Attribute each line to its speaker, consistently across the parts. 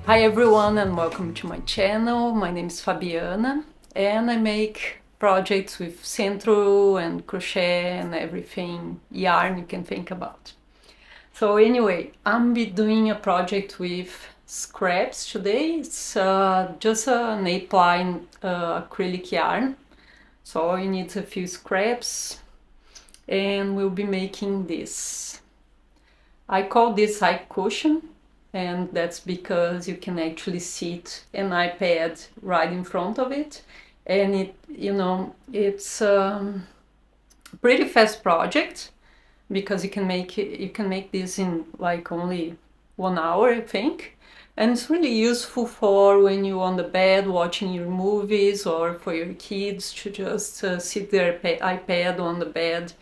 Speaker 1: Hi everyone and welcome to my channel. My name is Fabiana and I make projects with Sentro and crochet and everything yarn you can think about. So anyway, I'm be doing a project with scraps today. It's just an 8-ply acrylic yarn. So all you need is a few scraps and we'll be making this. I call this eye cushion, and that's because you can actually sit an iPad right in front of it, and it's a pretty fast project because you can make this in like only 1 hour, I think. And it's really useful for when you're on the bed watching your movies, or for your kids to just sit their iPad on the bed.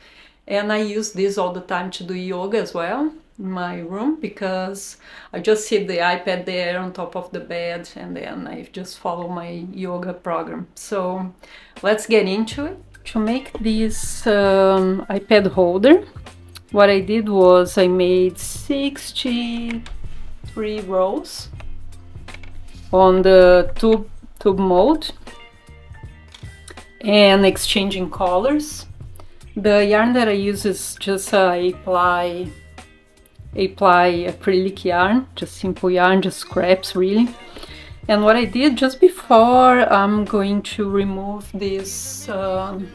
Speaker 1: And I use this all the time to do yoga as well in my room, because I just sit the iPad there on top of the bed and then I just follow my yoga program. So let's get into it. To make this iPad holder, what I did was I made 63 rows on the tube mold and exchanging colors. The yarn that I use is just a 8-ply acrylic yarn, just simple yarn, just scraps really. And what I did just before I'm going to remove this from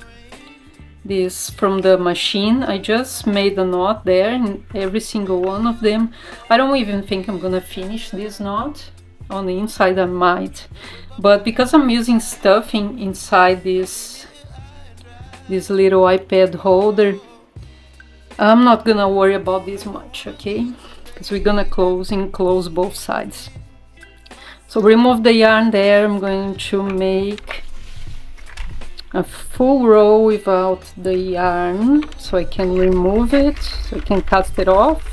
Speaker 1: the machine, I just made a knot there in every single one of them. I don't even think I'm gonna finish this knot. On the inside I might, but because I'm using stuffing inside this little iPad holder, I'm not gonna worry about this much, okay? Because we're gonna close both sides. So remove the yarn there. I'm going to make a full row without the yarn so I can remove it, so I can cast it off.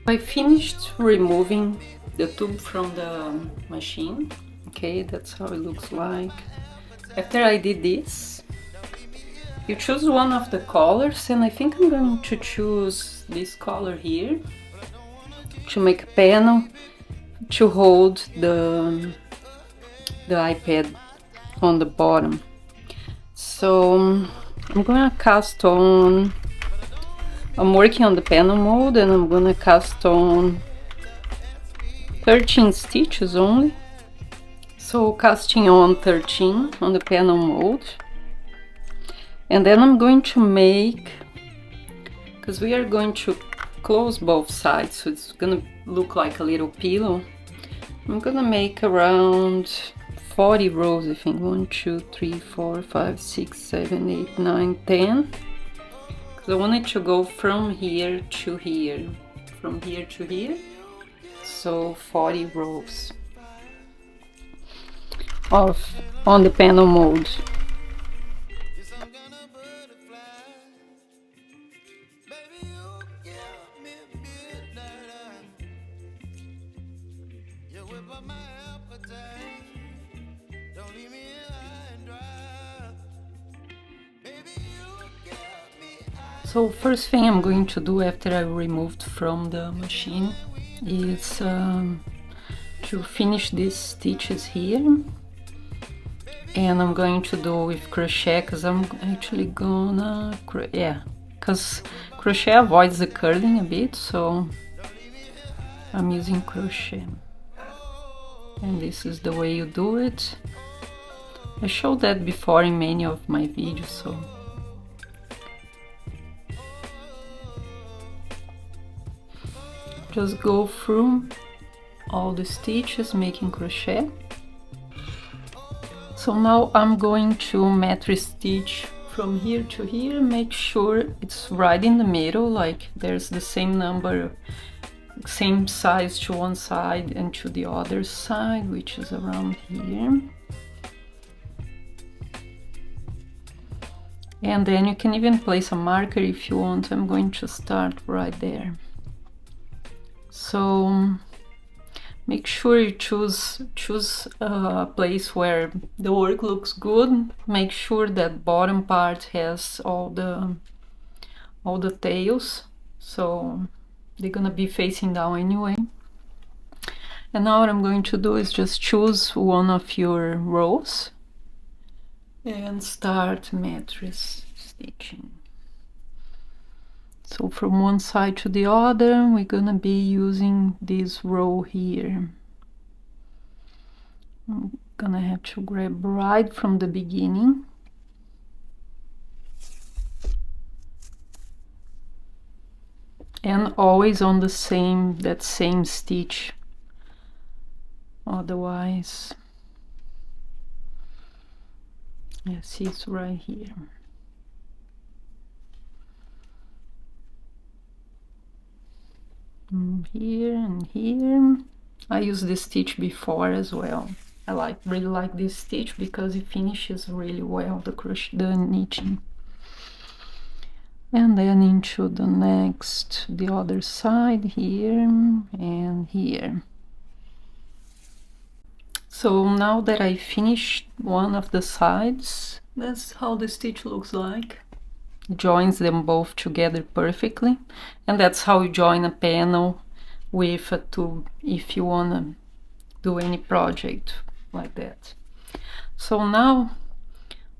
Speaker 1: I finished removing the tube from the machine. Okay, that's how it looks like. After I did this, you choose one of the colors, and I think I'm going to choose this color here to make a panel to hold the iPad on the bottom. So I'm gonna cast on. I'm working on the panel mold and I'm gonna cast on 13 stitches only. So casting on 13 on the panel mold. And then I'm going to make, because we are going to close both sides, so it's gonna look like a little pillow. I'm gonna make around 40 rows, I think. 1, 2, 3, 4, 5, 6, 7, 8, 9, 10. I wanted to go from here to here, from here to here, so 40 rows on the panel mold. So first thing I'm going to do after I removed from the machine is to finish these stitches here, and I'm going to do with crochet, because I'm actually gonna, because crochet avoids the curling a bit, so I'm using crochet. And this is the way you do it. I showed that before in many of my videos, so just go through all the stitches making crochet. So now I'm going to match stitch from here to here, make sure it's right in the middle, like there's the same number, same size to one side and to the other side, which is around here. And then you can even place a marker if you want. I'm going to start right there. So make sure you choose a place where the work looks good. Make sure that bottom part has all the tails, so they're gonna be facing down anyway. And now what I'm going to do is just choose one of your rows and start matrix stitching. So from one side to the other, we're gonna be using this row here. I'm gonna have to grab right from the beginning. And always on the same stitch. Otherwise, yes, it's right here. Here and here. I used this stitch before as well. I really like this stitch because it finishes really well the knitting. And then into the other side here and here. So now that I finished one of the sides, that's how the stitch looks like. Joins them both together perfectly, and that's how you join a panel with a tube if you want to do any project like that. So now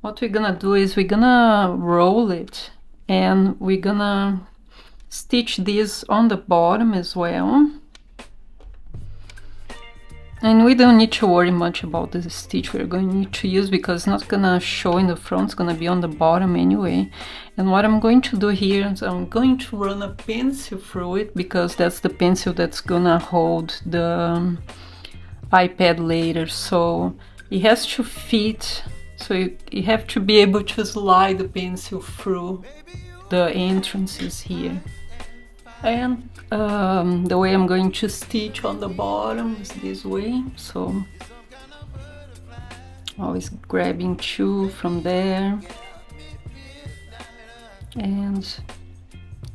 Speaker 1: what we're gonna do is we're gonna roll it and we're gonna stitch this on the bottom as well. And we don't need to worry much about the stitch we're going to use because it's not gonna show in the front, it's gonna be on the bottom anyway. And what I'm going to do here is I'm going to run a pencil through it because that's the pencil that's gonna hold the iPad later. So it has to fit, so you have to be able to slide the pencil through the entrances here. And the way I'm going to stitch on the bottom is this way, so always grabbing two from there and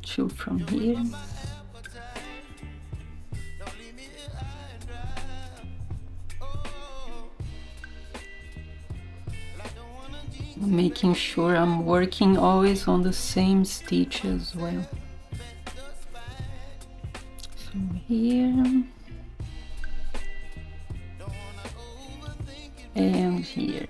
Speaker 1: two from here. Making sure I'm working always on the same stitch as well. So here and here.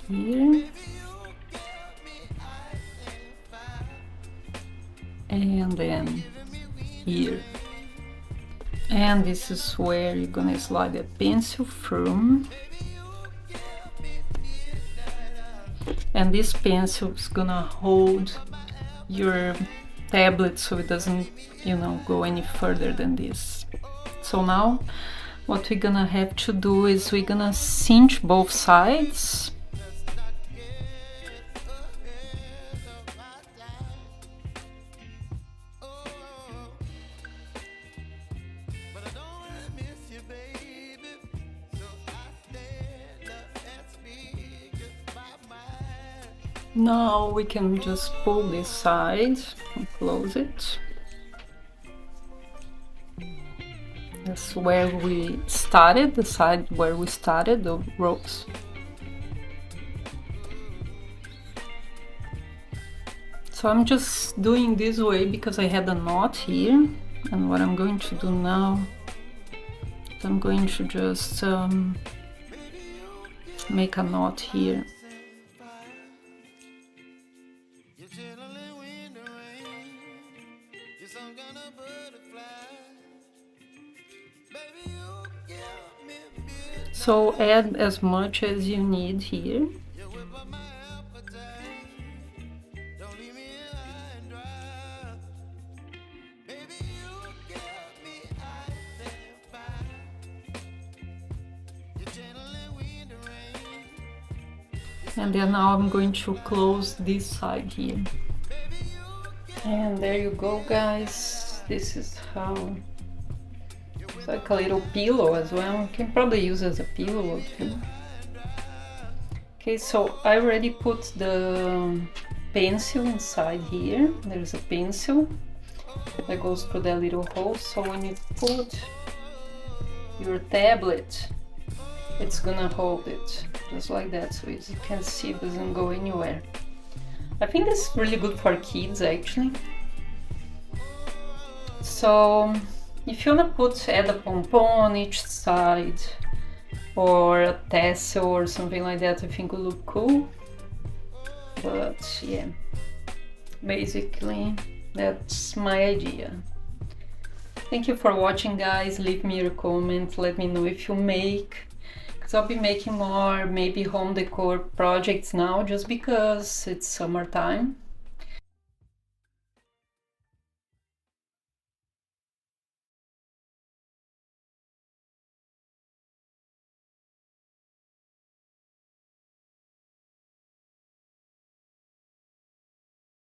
Speaker 1: Here and then here. And this is where you're gonna slide the pencil through. And this pencil is gonna hold your tablet so it doesn't, go any further than this. So now what we're gonna have to do is we're gonna cinch both sides. Now we can just pull this side and close it. That's where we started, the side where we started the ropes. So I'm just doing this way because I had a knot here, and what I'm going to do now is I'm going to just make a knot here. So add as much as you need here. And then now I'm going to close this side here. And there you go, guys. This is how. It's like a little pillow as well. You can probably use as a pillow too. Okay, so I already put the pencil inside here. There's a pencil that goes through that little hole, so when you put your tablet, it's gonna hold it just like that, so as you can see, it doesn't go anywhere. I think it's really good for kids actually. So if you wanna add a pom-pom on each side or a tassel or something like that, I think would look cool. But yeah, basically that's my idea. Thank you for watching, guys. Leave me your comment, let me know if you make, because I'll be making more maybe home decor projects now just because it's summertime.